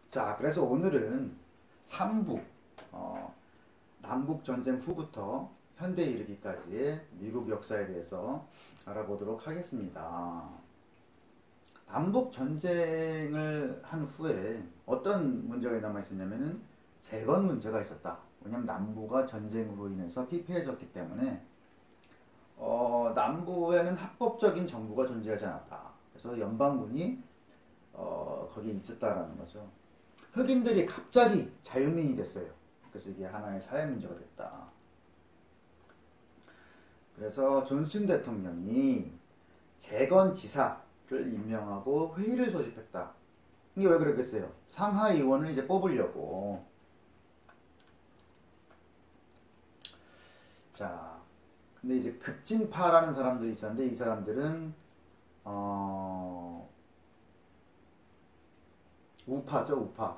자, 그래서 오늘은 3부, 남북전쟁 후부터 현대에 이르기까지의 미국 역사에 대해서 알아보도록 하겠습니다. 남북전쟁을 한 후에 어떤 문제가 남아있었냐면은 재건 문제가 있었다. 왜냐하면 남부가 전쟁으로 인해서 피폐해졌기 때문에 남부에는 합법적인 정부가 존재하지 않았다. 그래서 연방군이 거기에 있었다라는 거죠. 흑인들이 갑자기 자유민이 됐어요. 그래서 이게 하나의 사회 문제가 됐다. 그래서 존슨 대통령이 재건지사를 임명하고 회의를 소집했다. 이게 왜 그랬겠어요? 상하의원을 이제 뽑으려고. 자, 근데 이제 급진파라는 사람들이 있었는데 이 사람들은 우파죠, 우파.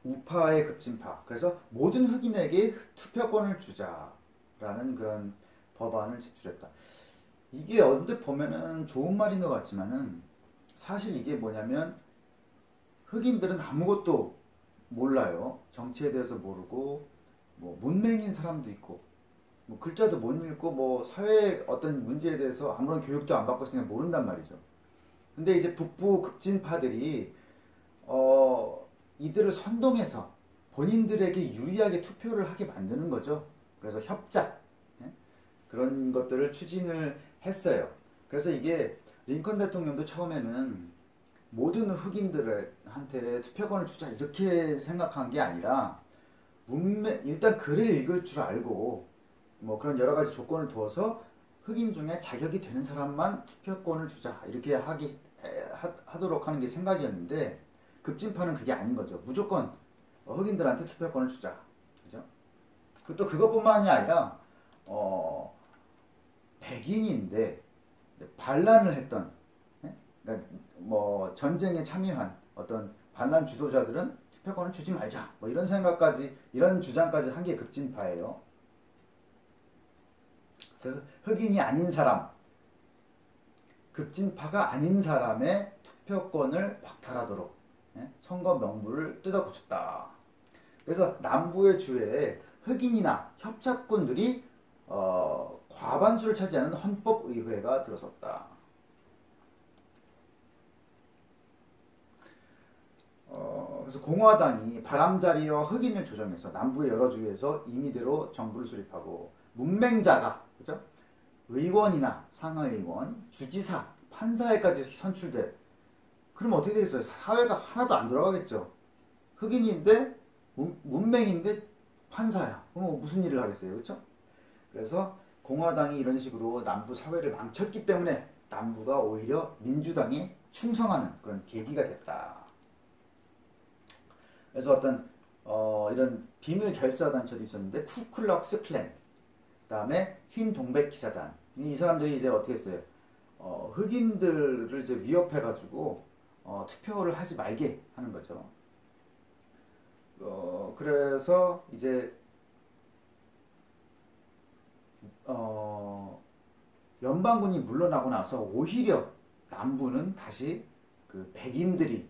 우파의 급진파. 그래서 모든 흑인에게 투표권을 주자라는 그런 법안을 제출했다. 이게 언뜻 보면은 좋은 말인 것 같지만은 사실 이게 뭐냐면 흑인들은 아무것도 몰라요. 정치에 대해서 모르고 뭐 문맹인 사람도 있고 뭐 글자도 못 읽고 뭐 사회 어떤 문제에 대해서 아무런 교육도 안 받고 있으니까 모른단 말이죠. 근데 이제 북부 급진파들이 이들을 선동해서 본인들에게 유리하게 투표를 하게 만드는 거죠. 그래서 협작, 그런 것들을 추진을 했어요. 그래서 이게 링컨 대통령도 처음에는 모든 흑인들한테 투표권을 주자 이렇게 생각한 게 아니라 일단 글을 읽을 줄 알고 뭐 그런 여러 가지 조건을 두어서 흑인 중에 자격이 되는 사람만 투표권을 주자 이렇게 하도록 하는 게 생각이었는데 급진파는 그게 아닌 거죠. 무조건 흑인들한테 투표권을 주자. 그죠? 또 그것뿐만이 아니라 백인인데 반란을 했던, 그러니까 뭐 전쟁에 참여한 어떤 반란 주도자들은 투표권을 주지 말자. 뭐 이런 생각까지 이런 주장까지 한 게 급진파예요. 그래서 흑인이 아닌 사람, 급진파가 아닌 사람의 투표권을 박탈하도록 선거 명부를 뜯어 고쳤다. 그래서 남부의 주에 흑인이나 협작군들이 과반수를 차지하는 헌법의회가 들어섰다. 그래서 공화당이 바람잡이와 흑인을 조정해서 남부의 여러 주에서 임의대로 정부를 수립하고 문맹자가 그죠? 의원이나 상하의원, 주지사, 판사에까지 선출돼. 그럼 어떻게 되겠어요? 사회가 하나도 안 돌아가겠죠. 흑인인데 문맹인데 판사야. 그럼 무슨 일을 하겠어요, 그렇죠? 그래서 공화당이 이런 식으로 남부 사회를 망쳤기 때문에 남부가 오히려 민주당에 충성하는 그런 계기가 됐다. 그래서 어떤 이런 비밀 결사 단체도 있었는데 쿠클럭스 클랜, 그다음에 흰 동백 기사단. 이 사람들이 이제 어떻게 했어요? 흑인들을 이제 위협해가지고 투표를 하지 말게 하는 거죠. 그래서 이제 연방군이 물러나고 나서 오히려 남부는 다시 그 백인들이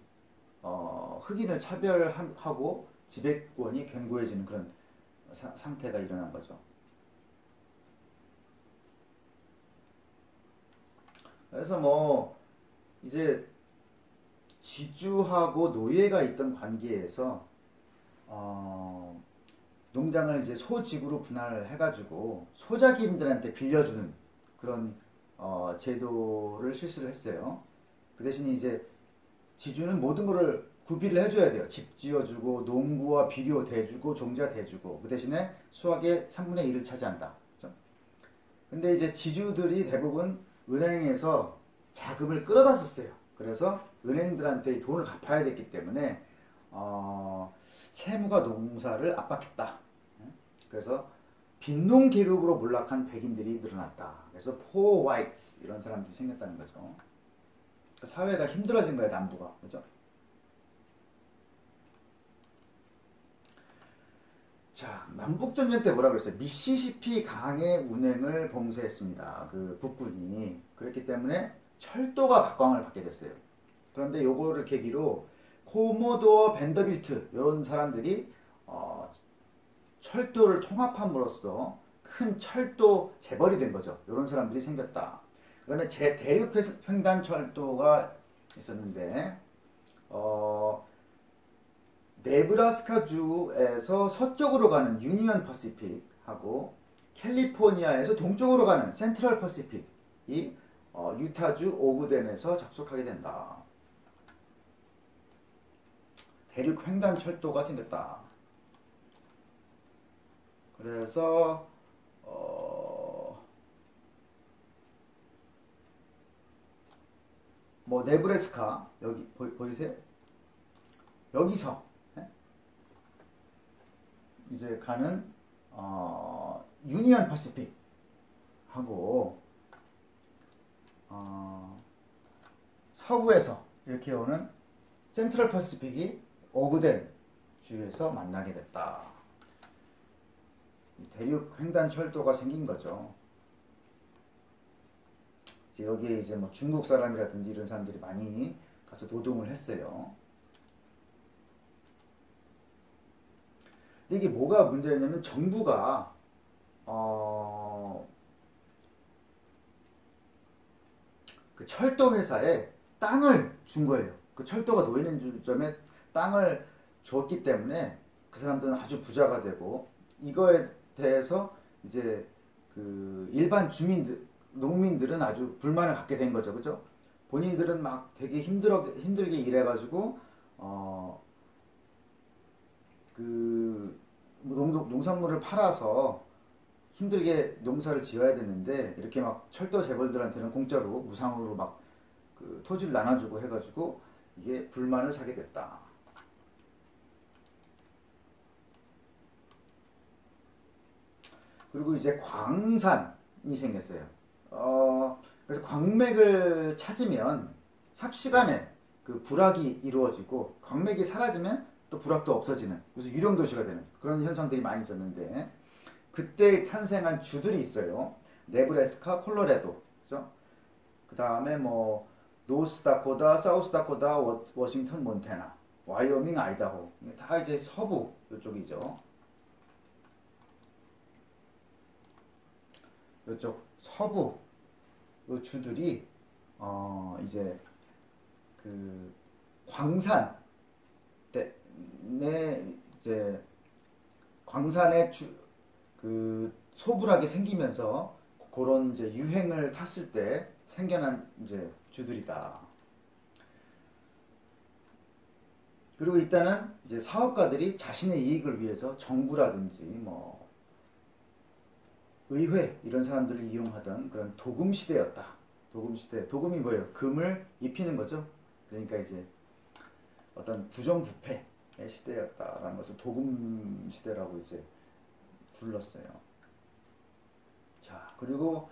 흑인을 차별하고 지배권이 견고해지는 그런 상태가 일어난 거죠. 그래서 뭐 이제 지주하고 노예가 있던 관계에서 농장을 이제 소지구로 분할을 해가지고 소작인들한테 빌려주는 그런 제도를 실시를 했어요. 그 대신 이제 지주는 모든 거를 구비를 해줘야 돼요. 집 지어주고 농구와 비료 대주고 종자 대주고 그 대신에 수확의 3분의 1을 차지한다. 그렇죠? 근데 이제 지주들이 대부분 은행에서 자금을 끌어다 썼어요. 그래서 은행들한테 돈을 갚아야 됐기 때문에 채무가 농사를 압박했다. 그래서 빈농 계급으로 몰락한 백인들이 늘어났다. 그래서 poor whites 이런 사람들이 생겼다는 거죠. 사회가 힘들어진 거예요, 남부가. 그죠? 자, 남북전쟁 때 뭐라 그랬어요? 미시시피 강의 운행을 봉쇄했습니다. 그 북군이. 그렇기 때문에 철도가 각광을 받게 됐어요. 그런데 요거를 계기로 코모도어 밴더빌트 이런 사람들이 철도를 통합함으로써 큰 철도 재벌이 된 거죠. 이런 사람들이 생겼다. 그 다음에 대륙 횡단 철도가 있었는데 네브라스카 주에서 서쪽으로 가는 유니언 퍼시픽하고 캘리포니아에서 동쪽으로 가는 센트럴 퍼시픽이 유타주 오그덴에서 접속하게 된다. 대륙 횡단 철도가 생겼다. 그래서 뭐 네브래스카 여기 보이세요? 여기서 이제 가는 유니언 퍼시픽 하고 서부에서 이렇게 오는 센트럴 퍼시픽이 오그덴 주에서 만나게 됐다. 대륙 횡단 철도가 생긴 거죠. 이제 여기에 이제 뭐 중국 사람이라든지 이런 사람들이 많이 가서 노동을 했어요. 근데 이게 뭐가 문제였냐면 정부가 그 철도 회사에 땅을 준 거예요. 그 철도가 놓이는 점에 땅을 줬기 때문에 그 사람들은 아주 부자가 되고 이거에 대해서 이제 그 일반 주민들, 농민들은 아주 불만을 갖게 된 거죠. 그죠? 본인들은 막 되게 힘들게 일해가지고 그 농산물을 팔아서 힘들게 농사를 지어야 되는데 이렇게 막 철도 재벌들한테는 공짜로 무상으로 막 그 토지를 나눠주고 해가지고 이게 불만을 사게 됐다. 그리고 이제 광산이 생겼어요. 그래서 광맥을 찾으면 삽시간에 그 불악이 이루어지고 광맥이 사라지면 또 불악도 없어지는, 그래서 유령 도시가 되는 그런 현상들이 많이 있었는데 그때 탄생한 주들이 있어요. 네브래스카, 콜로라도, 그죠? 그 다음에 뭐 노스다코다, 사우스다코다, 워싱턴, 몬태나, 와이오밍, 아이다호, 다 이제 서부 이쪽이죠. 이쪽 서부 이 주들이 이제 그 광산 내 이제 광산에 그 소불하게 생기면서 그런 이제 유행을 탔을 때 생겨난 이제 주들이다. 그리고 일단은 이제 사업가들이 자신의 이익을 위해서 정부라든지 뭐 의회 이런 사람들을 이용하던 그런 도금 시대였다. 도금 시대. 도금이 뭐예요? 금을 입히는 거죠. 그러니까 이제 어떤 부정부패의 시대였다라는 것을 도금 시대라고 이제 불렀어요. 자, 그리고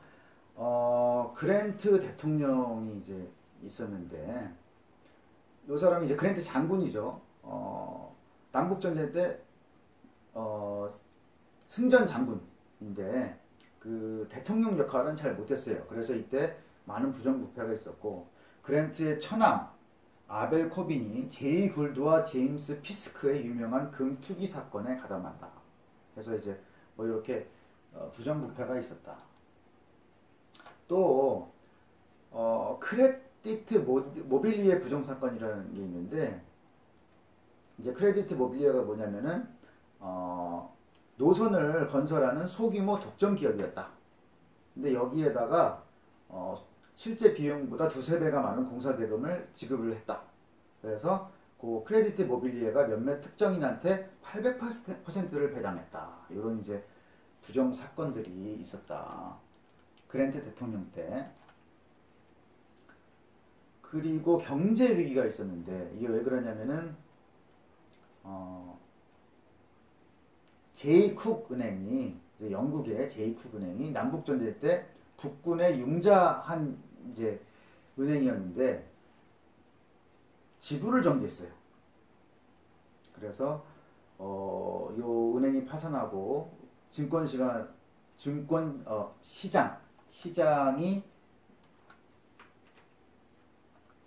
그랜트 대통령이 이제 있었는데 이 사람이 이제 그랜트 장군이죠. 남북전쟁 때 승전 장군인데 그 대통령 역할은 잘 못했어요. 그래서 이때 많은 부정부패가 있었고 그랜트의 처남 아벨 코빈이 제이 골드와 제임스 피스크의 유명한 금 투기 사건에 가담한다. 그래서 이제 뭐 이렇게 부정부패가 있었다. 또 크레디트 모빌리에 부정사건이라는 게 있는데 이제 크레디트 모빌리아가 뭐냐면은 노선을 건설하는 소규모 독점 기업이었다. 근데 여기에다가 실제 비용보다 두세 배가 많은 공사 대금을 지급을 했다. 그래서 그 크레디트 모빌리에가 몇몇 특정인한테 800%를 배당했다. 이런 이제 부정 사건들이 있었다. 그랜트 대통령 때. 그리고 경제 위기가 있었는데 이게 왜 그러냐면은 제이쿡 은행이 영국의 제이쿡 은행이 남북 전쟁 때 북군에 융자한 이제 은행이었는데 지부를 정지했어요. 그래서 요 은행이 파산하고 시장이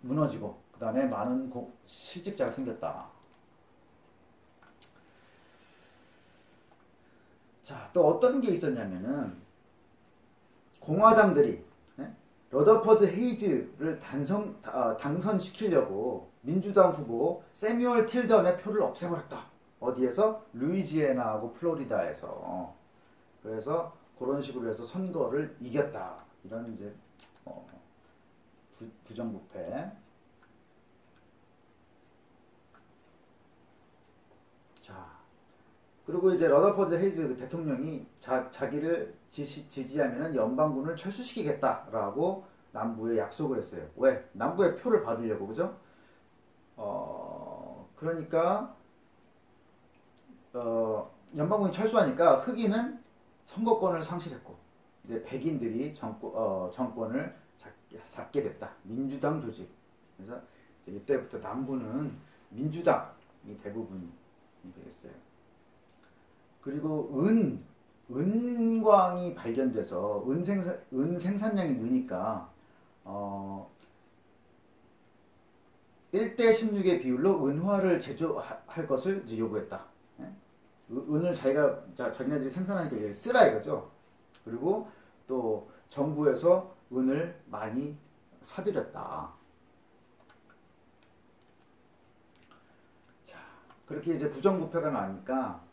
무너지고 그 다음에 많은 실직자가 생겼다. 자, 또 어떤 게 있었냐면은 공화당들이 러더퍼드 헤이즈를 당선시키려고 민주당 후보 세뮤얼 틸던의 표를 없애버렸다. 어디에서? 루이지애나하고 플로리다에서. 그래서 그런 식으로 해서 선거를 이겼다. 이런 이제 부정부패. 자, 그리고 이제 러더퍼드 헤이즈 대통령이 자기를 지지하면 연방군을 철수시키겠다라고 남부에 약속을 했어요. 왜? 남부의 표를 받으려고, 그죠? 그러니까 연방군이 철수하니까 흑인은 선거권을 상실했고 이제 백인들이 정권을 잡게 됐다. 민주당 조직. 그래서 이제 이때부터 남부는 민주당이 대부분이 되겠어요. 그리고 은광이 발견돼서 은 생산량이 느니까 1대 16의 비율로 은화를 제조할 것을 이제 요구했다. 은을 자기네들이 생산하니까 이게 쓰라 이거죠. 그리고 또 정부에서 은을 많이 사들였다. 자, 그렇게 이제 부정부패가 나니까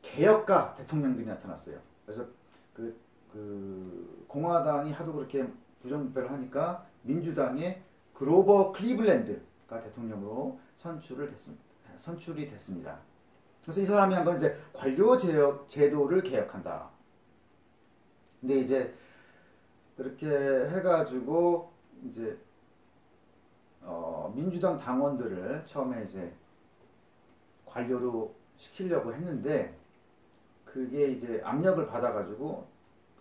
개혁가 대통령들이 나타났어요. 그래서 그 공화당이 하도 그렇게 부정부패를 하니까 민주당의 그로버 클리블랜드가 대통령으로 선출이 됐습니다. 그래서 이 사람이 한 건 이제 관료 제도를 개혁한다. 근데 이제 그렇게 해가지고 이제 민주당 당원들을 처음에 이제 관료로 시키려고 했는데 그게 이제 압력을 받아가지고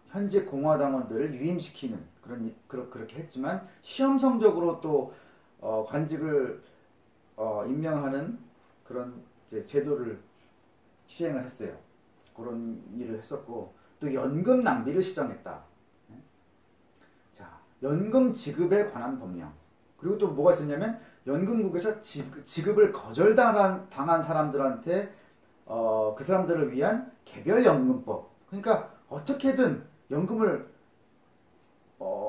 현재 공화당원들을 유임시키는 그렇게 했지만 시험 성적으로 또 관직을 임명하는 그런 이제 제도를 시행을 했어요. 그런 일을 했었고 또 연금 낭비를 시정했다. 자, 연금 지급에 관한 법령. 그리고 또 뭐가 있었냐면 연금국에서 지급을 거절당한 사람들한테 그 사람들을 위한 개별연금법. 그러니까 어떻게든 연금을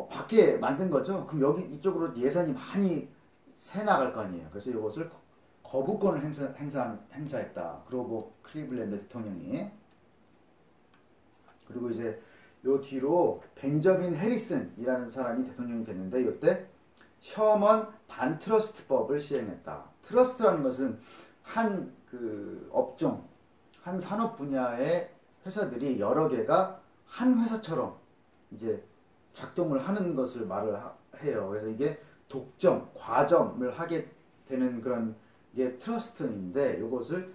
받게 만든 거죠. 그럼 여기 이쪽으로 예산이 많이 새 나갈 거 아니에요. 그래서 이것을 거부권을 행사했다. 그로버 클리블랜드 대통령이. 그리고 이제 요 뒤로 벤저민 해리슨이라는 사람이 대통령이 됐는데 이때 셔먼 반트러스트법을 시행했다. 트러스트라는 것은 한 그 업종, 한 산업 분야의 회사들이 여러 개가 한 회사처럼 이제 작동을 하는 것을 말을 해요. 그래서 이게 독점, 과점을 하게 되는 그런 게 트러스트인데 이것을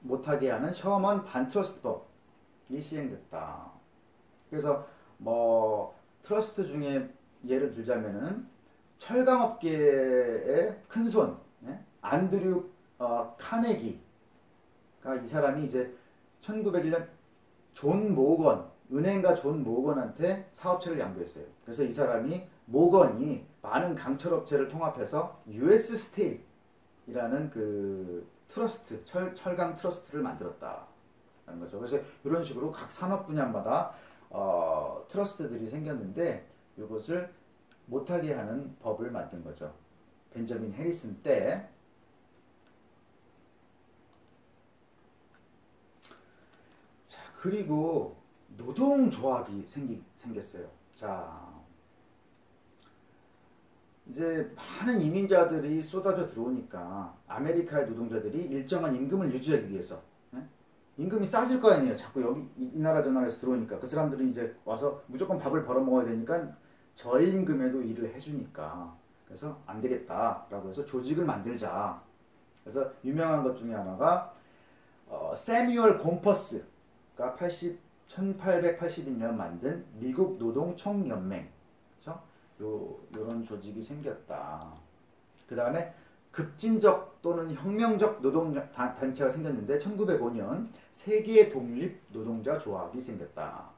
못하게 하는 셔먼 반트러스트법이 시행됐다. 그래서 뭐 트러스트 중에 예를 들자면은 철강업계의 큰손 안드류 카네기가 이 사람이 이제 1901년 존 모건 은행가 존 모건한테 사업체를 양도했어요. 그래서 이 사람이 모건이 많은 강철업체를 통합해서 US 스틸이라는 그 트러스트 철강 트러스트를 만들었다라는 거죠. 그래서 이런 식으로 각 산업 분야마다 트러스트들이 생겼는데 이것을 못하게 하는 법을 만든 거죠. 벤저민 해리슨 때. 자, 그리고 노동조합이 생겼어요. 자, 이제 많은 이민자들이 쏟아져 들어오니까 아메리카의 노동자들이 일정한 임금을 유지하기 위해서 임금이 싸질 거 아니에요. 자꾸 여기 이 나라 저 나라에서 들어오니까 그 사람들은 이제 와서 무조건 밥을 벌어 먹어야 되니까 저임금에도 일을 해주니까 그래서 안 되겠다라고 해서 조직을 만들자. 그래서 유명한 것 중에 하나가 세뮤얼 곰퍼스가 1882년 만든 미국 노동총연맹. 그래서 요런 조직이 생겼다. 그 다음에 급진적 또는 혁명적 노동단체가 생겼는데 1905년 세계 독립 노동자 조합이 생겼다.